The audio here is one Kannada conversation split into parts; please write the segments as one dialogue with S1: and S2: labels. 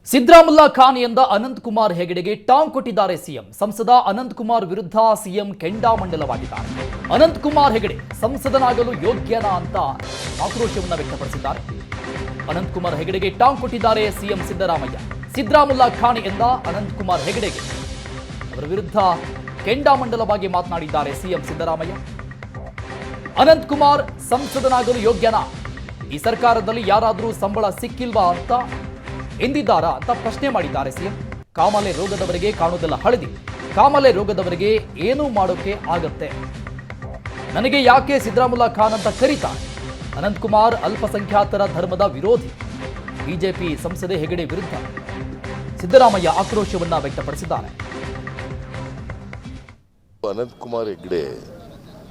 S1: ಸಿದ್ದರಾಮುಲ್ಲಾ ಖಾನ್ ಎಂದ ಅನಂತ್ ಕುಮಾರ್ ಹೆಗಡೆಗೆ ಟಾಂಗ್ ಕೊಟ್ಟಿದ್ದಾರೆ ಸಿಎಂ. ಸಂಸದ ಅನಂತ್ ಕುಮಾರ್ ವಿರುದ್ಧ ಸಿಎಂ ಕೆಂಡಾಮಂಡಲವಾಗಿದ್ದಾರೆ. ಅನಂತ್ ಕುಮಾರ್ ಹೆಗಡೆ ಸಂಸದನಾಗಲು ಯೋಗ್ಯನಾ ಅಂತ ಆಕ್ರೋಶವನ್ನು ವ್ಯಕ್ತಪಡಿಸಿದ್ದಾರೆ. ಅನಂತ್ ಕುಮಾರ್ ಹೆಗಡೆಗೆ ಟಾಂಗ್ ಕೊಟ್ಟಿದ್ದಾರೆ ಸಿಎಂ ಸಿದ್ದರಾಮಯ್ಯ. ಸಿದ್ದರಾಮುಲ್ಲಾ ಖಾನ್ ಎಂದ ಅನಂತ್ ಕುಮಾರ್ ಹೆಗಡೆಗೆ ಅವರ ವಿರುದ್ಧ ಕೆಂಡಾಮಂಡಲವಾಗಿ ಮಾತನಾಡಿದ್ದಾರೆ ಸಿಎಂ ಸಿದ್ದರಾಮಯ್ಯ. ಅನಂತ್ ಕುಮಾರ್ ಸಂಸದನಾಗಲು ಯೋಗ್ಯನಾ? ಈ ಸರ್ಕಾರದಲ್ಲಿ ಯಾರಾದರೂ ಸಂಬಳ ಸಿಕ್ಕಿಲ್ವಾ ಅಂತ ಎಂದಿದ್ದಾರಾ ಅಂತ ಪ್ರಶ್ನೆ ಮಾಡಿದ್ದಾರೆ ಸಿಎಂ. ಕಾಮಾಲೆ ರೋಗದವರಿಗೆ ಕಾಣುವುದಲ್ಲ ಹಳದಿ, ಕಾಮಾಲೆ ರೋಗದವರಿಗೆ ಏನೂ ಮಾಡೋಕೆ ಆಗತ್ತೆ, ನನಗೆ ಯಾಕೆ ಸಿದ್ದರಾಮುಲ್ಲಾ ಖಾನ್ ಅಂತ ಕರೀತಾರೆ. ಅನಂತ್ ಕುಮಾರ್ ಅಲ್ಪಸಂಖ್ಯಾತರ ಧರ್ಮದ ವಿರೋಧಿ. ಬಿಜೆಪಿ ಸಂಸದೆ ಹೆಗಡೆ ವಿರುದ್ಧ ಸಿದ್ದರಾಮಯ್ಯ ಆಕ್ರೋಶವನ್ನ ವ್ಯಕ್ತಪಡಿಸಿದ್ದಾರೆ.
S2: ಅನಂತ್ ಕುಮಾರ್ ಹೆಗಡೆ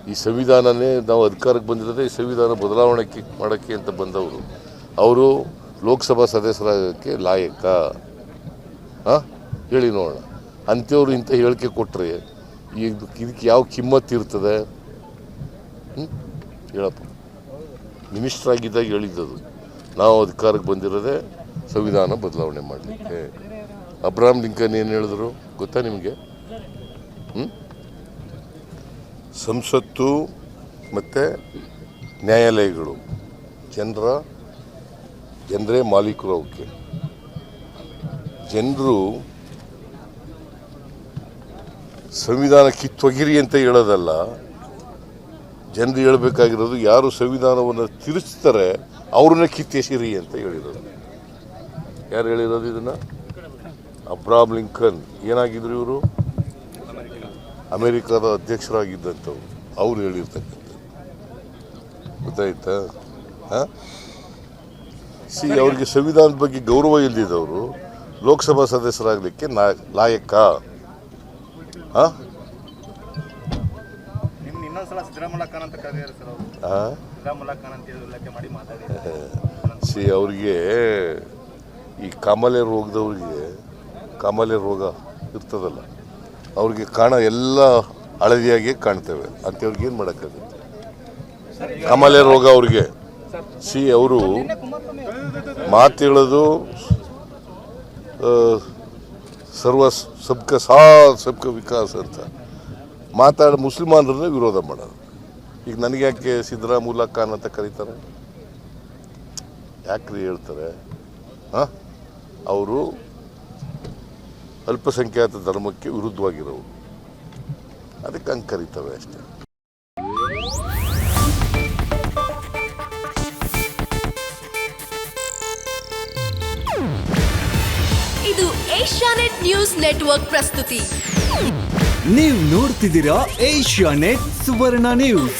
S2: ಈ ಸಂವಿಧಾನನೇ ನಾವು ಅಧಿಕಾರಕ್ಕೆ ಬಂದಿರೋದೇ ಈ ಸಂವಿಧಾನ ಬದಲಾವಣೆ ಮಾಡೋಕ್ಕೆ ಅಂತ ಬಂದವರು. ಅವರು ಲೋಕಸಭಾ ಸದಸ್ಯರಾಗಕ್ಕೆ ಲಾಯಕ ಹೇಳಿ ನೋಡೋಣ. ಅಂಥವ್ರು ಇಂಥ ಹೇಳಿಕೆ ಕೊಟ್ಟರೆ ಇದಕ್ಕೆ ಯಾವ ಕಿಮ್ಮತ್ತು ಇರ್ತದೆ? ಹೇಳಪ್ಪ. ಮಿನಿಸ್ಟರ್ ಆಗಿದ್ದಾಗ ಹೇಳಿದ್ದದು ನಾವು ಅಧಿಕಾರಕ್ಕೆ ಬಂದಿರೋದೇ ಸಂವಿಧಾನ ಬದಲಾವಣೆ ಮಾಡಲಿಕ್ಕೆ. ಅಬ್ರಹಾಂ ಲಿಂಕನ್ ಏನು ಹೇಳಿದ್ರು ಗೊತ್ತಾ ನಿಮಗೆ? ಸಂಸತ್ತು ಮತ್ತು ನ್ಯಾಯಾಲಯಗಳು ಜನರೇ ಮಾಲೀಕರು. ಅವಕ್ಕೆ ಜನರು ಸಂವಿಧಾನ ಕಿತ್ತೊಗಿರಿ ಅಂತ ಹೇಳೋದಲ್ಲ, ಜನರು ಹೇಳಬೇಕಾಗಿರೋದು ಯಾರು ಸಂವಿಧಾನವನ್ನು ತಿರುಚ್ತಾರೆ ಅವ್ರನ್ನ ಕಿತ್ತೆಸಿರಿ ಅಂತ ಹೇಳಿರೋದು. ಯಾರು ಹೇಳಿರೋದು ಇದನ್ನು? Abraham Lincoln. ಏನಾಗಿದ್ರು ಇವರು? ಅಮೆರಿಕದ ಅಧ್ಯಕ್ಷರಾಗಿದ್ದಂಥವ್ರು. ಅವ್ರು ಹೇಳಿರ್ತಕ್ಕಂಥದ್ದು ಗೊತ್ತಾಯ್ತಾ? ಅವ್ರಿಗೆ ಸಂವಿಧಾನದ ಬಗ್ಗೆ ಗೌರವ ಇಲ್ಲದಿದ್ದವರು ಲೋಕಸಭಾ ಸದಸ್ಯರಾಗಲಿಕ್ಕೆ ಲಾಯಕ? ಅವ್ರಿಗೆ ಈ ಕಾಮಾಲೆ ರೋಗದವ್ರಿಗೆ, ಕಾಮಾಲೆ ರೋಗ ಇರ್ತದಲ್ಲ, ಅವ್ರಿಗೆ ಎಲ್ಲ ಹಳದಿಯಾಗಿ ಕಾಣ್ತೇವೆ ಅಂಥವ್ರಿಗೆ ಏನು ಮಾಡೋಕ್ಕಾಗುತ್ತೆ? ಕಾಮಾಲೆ ರೋಗ ಅವ್ರಿಗೆ. ಅವರು ಮಾತು ಹೇಳೋದು ಸಬ್ಕ ಸಾಥ್ ಸಬ್ಕ ವಿಕಾಸ್ ಅಂತ ಮುಸಲ್ಮಾನರನ್ನೇ ವಿರೋಧ ಮಾಡೋದು. ಈಗ ನನಗೆ ಯಾಕೆ ಸಿದ್ದರಾಮುಲ್ಲಾ ಖಾನ್ ಅಂತ ಕರೀತಾರೆ? ಯಾಕ್ರಿ ಹೇಳ್ತಾರೆ? ಅವರು ಅಲ್ಪಸಂಖ್ಯಾತ ಧರ್ಮಕ್ಕೆ ವಿರುದ್ಧವಾಗಿರೋರು, ಅದಕ್ಕೆ ಹಂಗೆ ಕರೀತವೆ ಅಷ್ಟೇ.
S3: ಇದು ಏಷ್ಯಾನೆಟ್ ನ್ಯೂಸ್ ನೆಟ್ವರ್ಕ್ ಪ್ರಸ್ತುತಿ.
S4: ನೀವು ನೋಡ್ತಿದ್ದೀರಾ ಏಷ್ಯಾನೆಟ್ ಸುವರ್ಣ ನ್ಯೂಸ್.